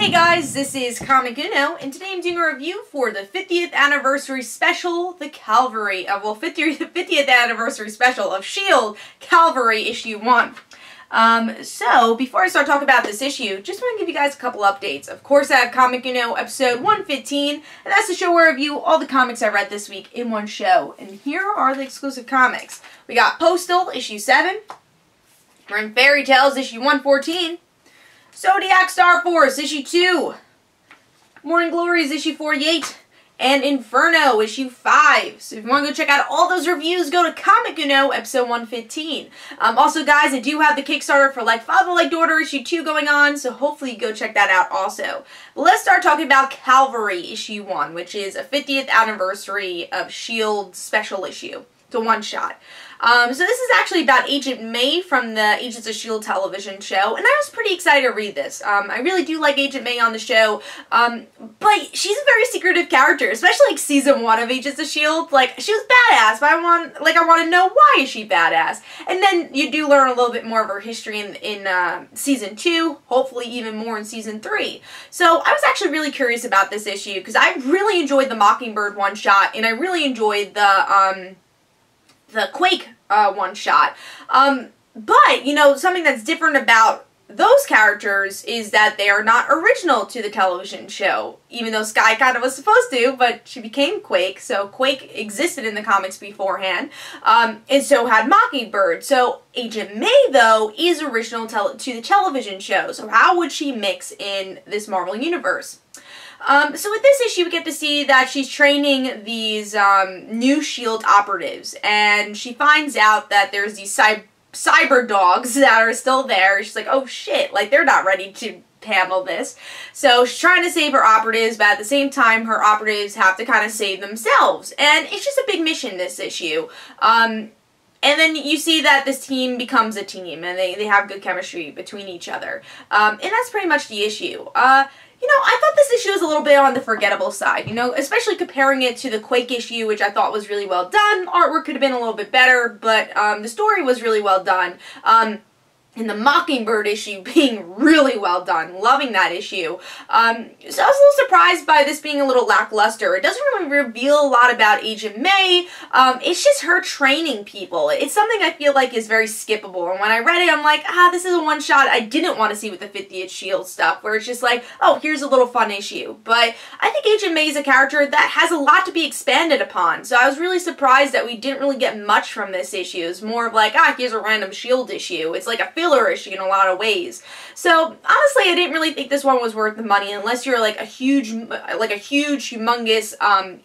Hey guys, this is Comic Uno, and today I'm doing a review for the 50th anniversary special, the Calvary, 50th anniversary special of Shield Calvary issue 1. So, before I start talking about this issue, just want to give you guys a couple updates. Of course, I have Comic Uno episode 115, and that's the show where I review all the comics I read this week in one show. And here are the exclusive comics. We got Postal, issue 7. We're in Fairy Tales, issue 114. Zodiac Star Force, issue 2. Morning Glories, issue 48. And Inferno, issue 5. So if you want to go check out all those reviews, go to Comic Uno, episode 115. Also, guys, I do have the Kickstarter for Like Father, Like Daughter, issue 2 going on, so hopefully you go check that out also. But let's start talking about Calvary, issue 1, which is a 50th anniversary of S.H.I.E.L.D. special issue. It's a one-shot. So this is actually about Agent May from the Agents of S.H.I.E.L.D. television show, and I was pretty excited to read this. I really do like Agent May on the show, but she's a very secretive character, especially like season 1 of Agents of S.H.I.E.L.D. Like, she was badass, but I want to know why is she badass. And then you do learn a little bit more of her history in season 2, hopefully even more in season 3. So I was actually really curious about this issue, because I really enjoyed the Mockingbird one-shot, and I really enjoyed the Quake one-shot. But, you know, something that's different about those characters is that they are not original to the television show. Even though Skye kind of was supposed to, but she became Quake, so Quake existed in the comics beforehand, and so had Mockingbird. So Agent May, though, is original to the television show, so how would she mix in this Marvel Universe? So with this issue, we get to see that she's training these new S.H.I.E.L.D. operatives, and she finds out that there's these cyber dogs that are still there. She's like, oh shit, like they're not ready to handle this. So she's trying to save her operatives, but at the same time, her operatives have to kind of save themselves. And it's just a big mission, this issue. And then you see that this team becomes a team, and they have good chemistry between each other. And that's pretty much the issue. You know, I thought this issue was a little bit on the forgettable side, you know, especially comparing it to the Quake issue, which I thought was really well done. Artwork could have been a little bit better, but the story was really well done. And the Mockingbird issue being really well done. Loving that issue. So I was a little surprised by this being a little lackluster. It doesn't really reveal a lot about Agent May. It's just her training people. It's something I feel like is very skippable. And when I read it, I'm like, this is a one-shot I didn't want to see with the 50th S.H.I.E.L.D. stuff, where it's just like, oh, here's a little fun issue. But I think Agent May is a character that has a lot to be expanded upon. So I was really surprised that we didn't really get much from this issue. It's more of like, here's a random S.H.I.E.L.D. issue. It's like a filler issue in a lot of ways. So honestly, I didn't really think this one was worth the money unless you're like a huge, humongous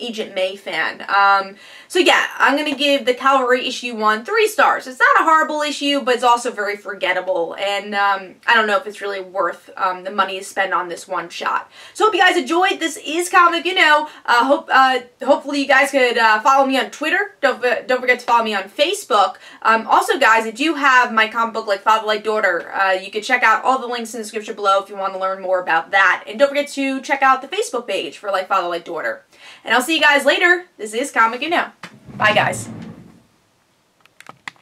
Agent May fan. So yeah, I'm gonna give the Calvary issue 1 3 stars. It's not a horrible issue, but it's also very forgettable, and I don't know if it's really worth the money to spend on this one shot. So hope you guys enjoyed. This is Comic Uno. Hopefully you guys could follow me on Twitter. Don't forget to follow me on Facebook. Also, guys, I do have my comic book Like Father, Like Daughter. You can check out all the links in the description below if you want to learn more about that. And don't forget to check out the Facebook page for Like Father, Like Daughter. And I'll see you guys later. This is Comic Uno. Bye, guys.